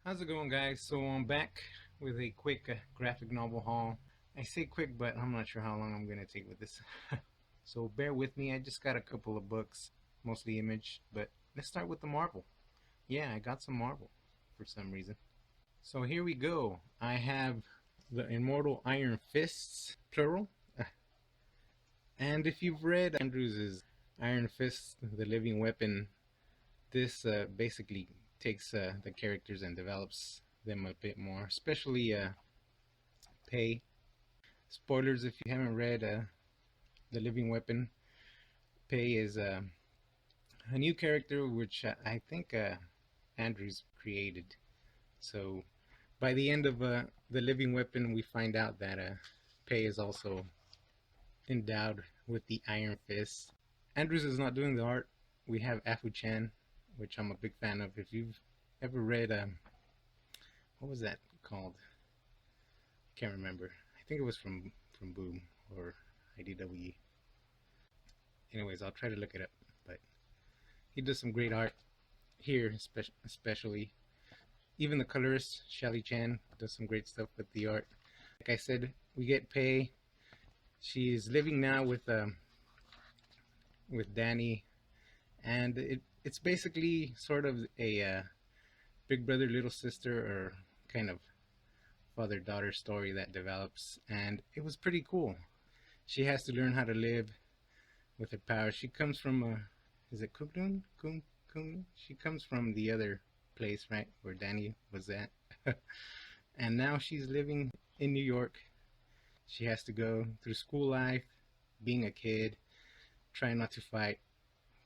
How's it going, guys? So I'm back with a quick graphic novel haul. I say quick, but I'm not sure how long I'm gonna take with this. So bear with me. I just got a couple of books, mostly image, but let's start with the Marvel. Yeah, I got some Marvel for some reason. So here we go. I have the Immortal Iron Fists, plural. And if you've read Andrews's Iron Fist, the Living Weapon, this basically takes the characters and develops them a bit more, especially Pay. Spoilers if you haven't read The Living Weapon. Pay is a new character which I think Andrews created. So by the end of The Living Weapon, we find out that Pay is also endowed with the Iron Fist. Andrews is not doing the art. We have Afu-chan, which I'm a big fan of. If you've ever read, what was that called? I can't remember. I think it was from Boom or IDW. Anyways, I'll try to look it up. But he does some great art here, especially. Even the colorist Shelly Chan does some great stuff with the art. Like I said, we get Pei. She's living now with Danny, and it's basically sort of a big brother little sister or kind of father daughter story that develops, and it was pretty cool. She has to learn how to live with her powers. She comes from is it Kunlun? Kun? She comes from the other place, right, where Danny was at. And now she's living in New York. She has to go through school life, being a kid, trying not to fight.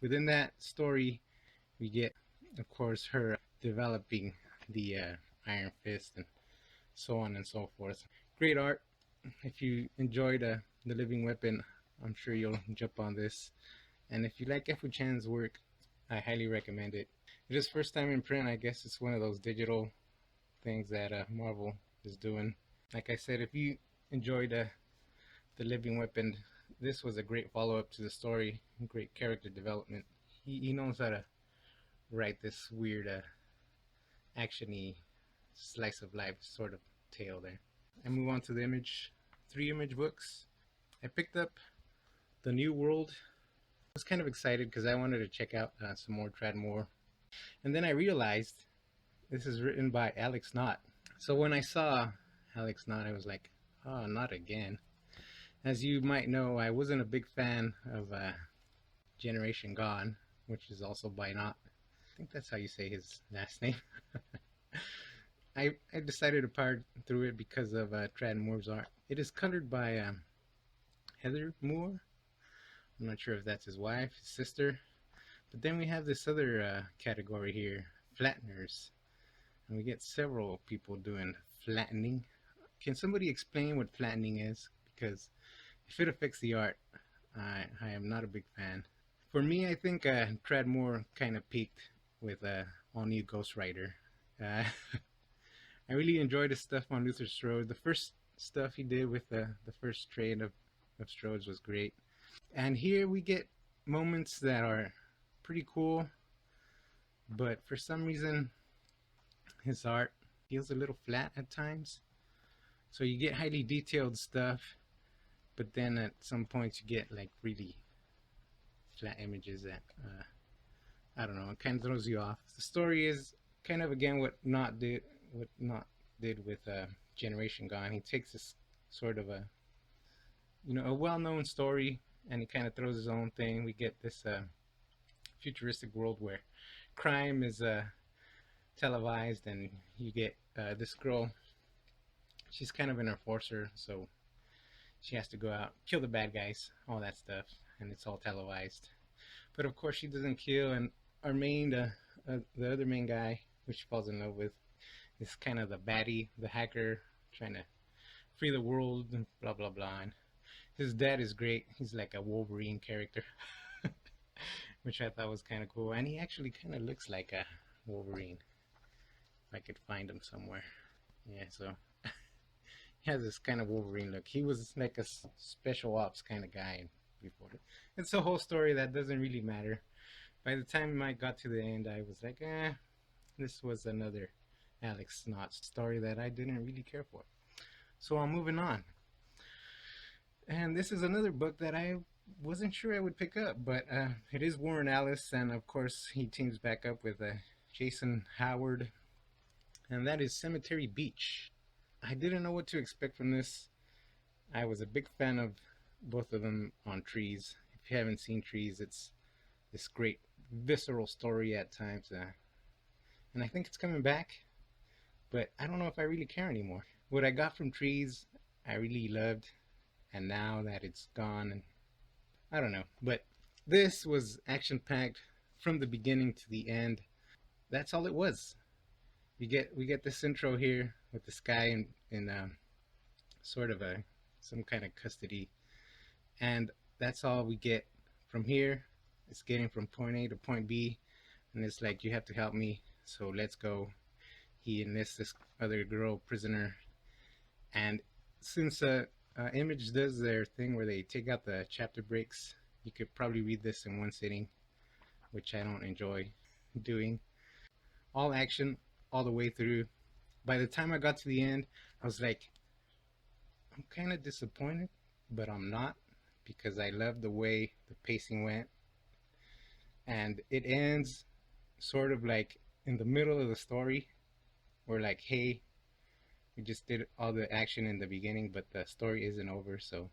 Within that story, we get, of course, her developing the Iron Fist and so on and so forth. Great art. If you enjoyed The Living Weapon, I'm sure you'll jump on this. And if you like Efu-chan's work, I highly recommend it. It is first time in print. I guess it's one of those digital things that Marvel is doing. Like I said, if you enjoyed The Living Weapon, this was a great follow-up to the story. Great character development. He knows how to write this weird actiony slice of life sort of tale there. I move on to the three image books. I picked up The New World. I was kind of excited because I wanted to check out some more Tradmore. And then I realized this is written by Alex Knott. So when I saw Alex Knott, I was like, oh, not again. As you might know, I wasn't a big fan of Generation Gone, which is also by Knott. I think that's how you say his last name. I decided to power through it because of Tradmore's art. It is colored by Heather Moore. I'm not sure if that's his wife, his sister. But then we have this other category here, flatteners. And we get several people doing flattening. Can somebody explain what flattening is? Because if it affects the art, I am not a big fan. For me, I think Tradmore kind of peaked with All New Ghost Rider. I really enjoyed his stuff on Luther Strode. The first stuff he did with the first trade of Strode's was great. And here we get moments that are pretty cool, but for some reason his art feels a little flat at times. So you get highly detailed stuff, but then at some points you get like really flat images that I don't know, it kind of throws you off. The story is kind of again what Knott did with Generation Gone. He takes this sort of a well-known story and he kind of throws his own thing. We get this futuristic world where crime is televised, and you get this girl. She's kind of an enforcer, so she has to go out, kill the bad guys, all that stuff, and it's all televised. But of course, she doesn't kill, and our main, the other main guy, which she falls in love with, is kind of the baddie, the hacker, trying to free the world, and blah blah blah. And his dad is great. He's like a Wolverine character, which I thought was kind of cool. And he actually kind of looks like a Wolverine. If I could find him somewhere. Yeah, so he has this kind of Wolverine look. He was like a special ops kind of guy before. It's a whole story that doesn't really matter. By the time I got to the end, I was like, this was another Alex Knott's story that I didn't really care for. So I'm moving on. And this is another book that I wasn't sure I would pick up, but it is Warren Ellis, and of course he teams back up with Jason Howard, and that is Cemetery Beach. I didn't know what to expect from this. I was a big fan of both of them on Trees. If you haven't seen Trees, it's this great visceral story at times, and I think it's coming back, but I don't know if I really care anymore. What I got from Trees, I really loved, and now that it's gone, and I don't know. But this was action packed from the beginning to the end. That's all it was. We get this intro here with this guy in sort of a some kind of custody, and that's all we get from here. It's getting from point A to point B, and it's like, you have to help me, so let's go. He enlists this other girl prisoner, and since Image does their thing where they take out the chapter breaks, you could probably read this in one sitting, which I don't enjoy doing. All action all the way through. By the time I got to the end, I was like, I'm kind of disappointed, but I'm not, because I love the way the pacing went. And it ends sort of like in the middle of the story, where like, hey, we just did all the action in the beginning, but the story isn't over, so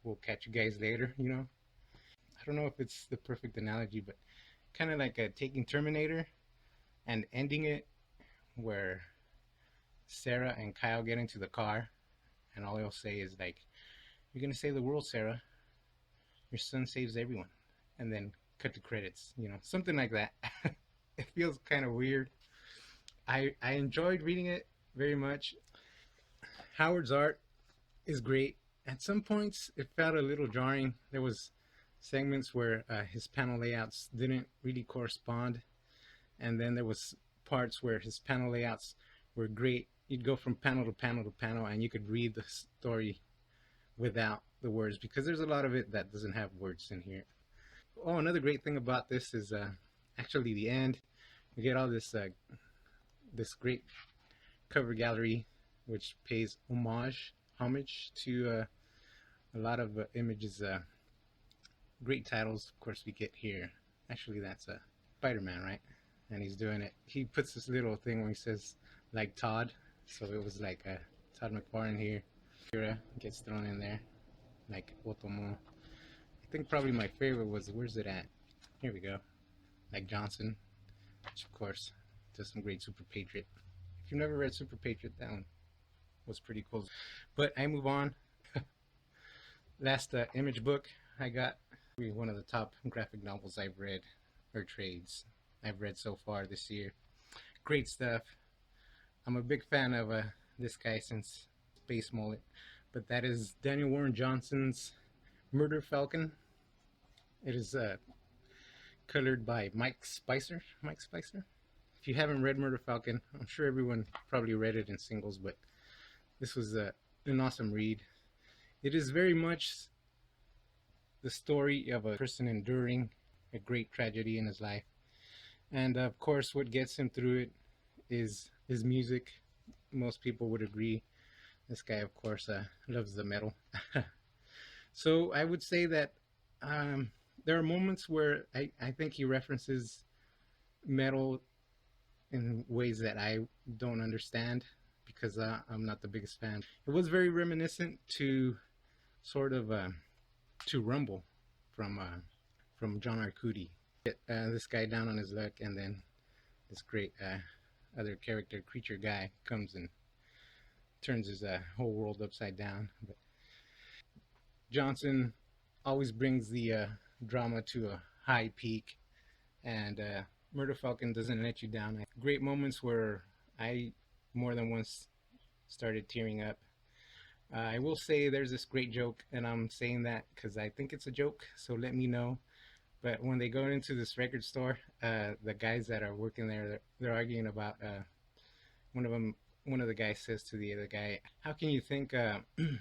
we'll catch you guys later. I don't know if it's the perfect analogy, but kind of like taking Terminator and ending it where Sarah and Kyle get into the car, and all they'll say is like, "You're gonna save the world, Sarah. Your son saves everyone," and then cut to credits, something like that. It feels kind of weird. I enjoyed reading it very much. Howard's art is great. At some points, it felt a little jarring. There was segments where his panel layouts didn't really correspond, and then there was parts where his panel layouts were great. You'd go from panel to panel to panel, and you could read the story without the words, because there's a lot of it that doesn't have words in here. Oh, another great thing about this is actually the end. We get all this great cover gallery, which pays homage to a lot of Image's great titles. Of course, we get here. Actually, that's Spider-Man, right? And he's doing it. He puts this little thing where he says, like Todd. So it was like Todd McFarlane here. Kira gets thrown in there, like Otomo. I think probably my favorite was, where's it at? Here we go. Like Johnson, which of course does some great Super Patriot. If you've never read Super Patriot, that one was pretty cool. But I move on. Last Image book I got, one of the top graphic novels I've read, or trades I've read so far this year. Great stuff. I'm a big fan of this guy since Space Mullet, but that is Daniel Warren Johnson's Murder Falcon. It is colored by Mike Spicer. Mike Spicer. If you haven't read Murder Falcon, I'm sure everyone probably read it in singles, but this was an awesome read. It is very much the story of a person enduring a great tragedy in his life. And of course, what gets him through it is his music. Most people would agree. This guy, of course, loves the metal. So I would say that there are moments where I think he references metal in ways that I don't understand, because I'm not the biggest fan. It was very reminiscent to sort of to Rumble from John Arcudi. This guy down on his luck, and then this great other character, creature guy, comes and turns his whole world upside down. But Johnson always brings the drama to a high peak, and Murder Falcon doesn't let you down. Great moments where I more than once started tearing up. I will say there's this great joke, and I'm saying that because I think it's a joke, so let me know. But when they go into this record store, the guys that are working there, they're arguing about one of the guys says to the other guy, "How can you think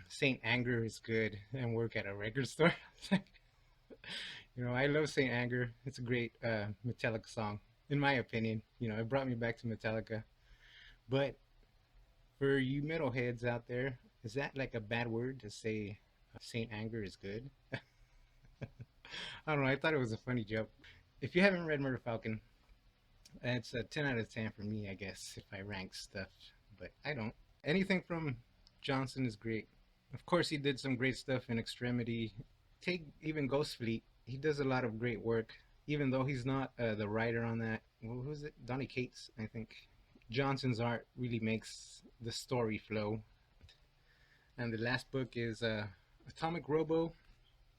Saint Anger is good and work at a record store?" I love Saint Anger. It's a great Metallica song, in my opinion. It brought me back to Metallica. But for you metalheads out there, is that like a bad word to say Saint Anger is good? I don't know. I thought it was a funny joke. If you haven't read Murder Falcon, it's a 10 out of 10 for me, I guess, if I rank stuff. But I don't. Anything from Johnson is great. Of course, he did some great stuff in Extremity. Take even Ghost Fleet. He does a lot of great work, even though he's not the writer on that. Well, who's it? Donny Cates, I think. Johnson's art really makes the story flow. And the last book is Atomic Robo,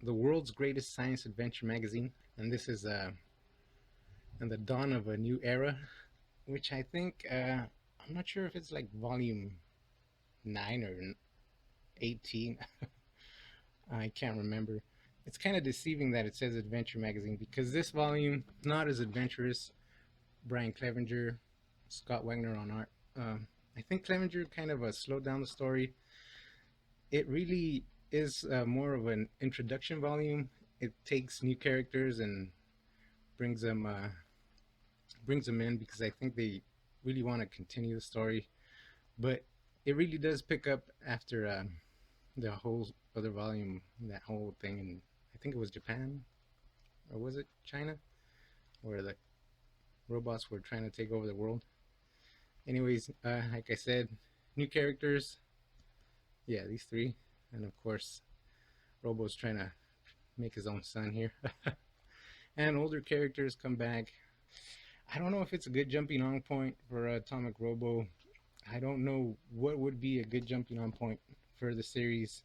the world's greatest science adventure magazine. And this is in the dawn of a new era, which I think, I'm not sure if it's like volume 9 or 18. I can't remember. It's kind of deceiving that it says adventure magazine because this volume is not as adventurous. Brian Clevenger, Scott Wagner on art. I think Clevenger kind of slowed down the story. It really is more of an introduction volume. It takes new characters and brings them in because I think they really want to continue the story. But it really does pick up after the whole other volume, that whole thing, and I think it was Japan, or was it China, where the robots were trying to take over the world. Anyways, like I said, new characters. Yeah, these three, and of course, Robo's trying to make his own son here. And older characters come back. I don't know if it's a good jumping on point for Atomic Robo. I don't know what would be a good jumping on point for the series.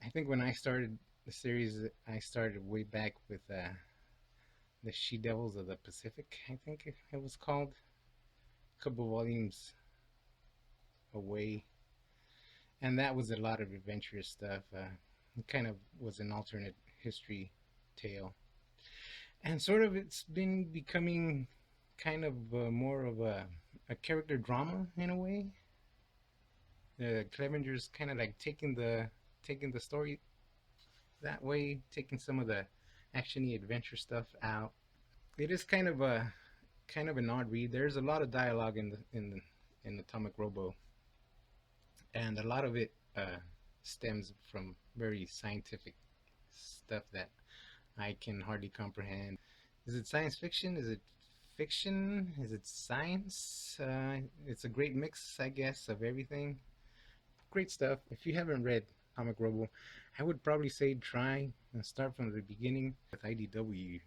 I think when I started the series, I started way back with the She Devils of the Pacific, I think it was called. A couple volumes away. And that was a lot of adventurous stuff. It kind of was an alternate history tale. And sort of it's been becoming kind of more of a character drama in a way. Clevenger's kind of like taking the story that way, taking some of the actiony adventure stuff out. It is kind of an odd read. There's a lot of dialogue in Atomic Robo, and a lot of it stems from very scientific stuff that I can hardly comprehend. Is it science fiction? Is it fiction? Is it science? It's a great mix, I guess, of everything. Great stuff. If you haven't read Atomic Robo, I would probably say try and start from the beginning with IDW.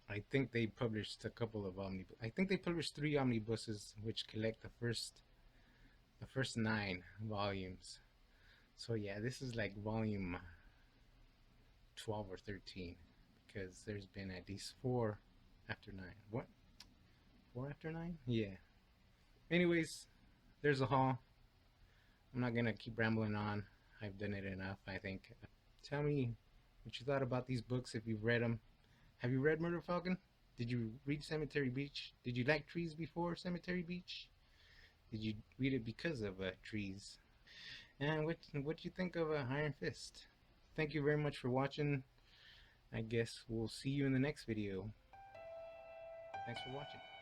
I think they published a couple of omnibus. I think they published 3 omnibuses, which collect the first 9 volumes. So yeah, this is like volume 12 or 13 because there's been at least 4 after 9. What? 4 after 9? Yeah. Anyways, there's a haul. I'm not gonna keep rambling on. I've done it enough, I think. Tell me what you thought about these books if you've read them. Have you read Murder Falcon? Did you read Cemetery Beach? Did you like Trees before Cemetery Beach? Did you read it because of Trees? And what do you think of Iron Fist? Thank you very much for watching. I guess we'll see you in the next video. Thanks for watching.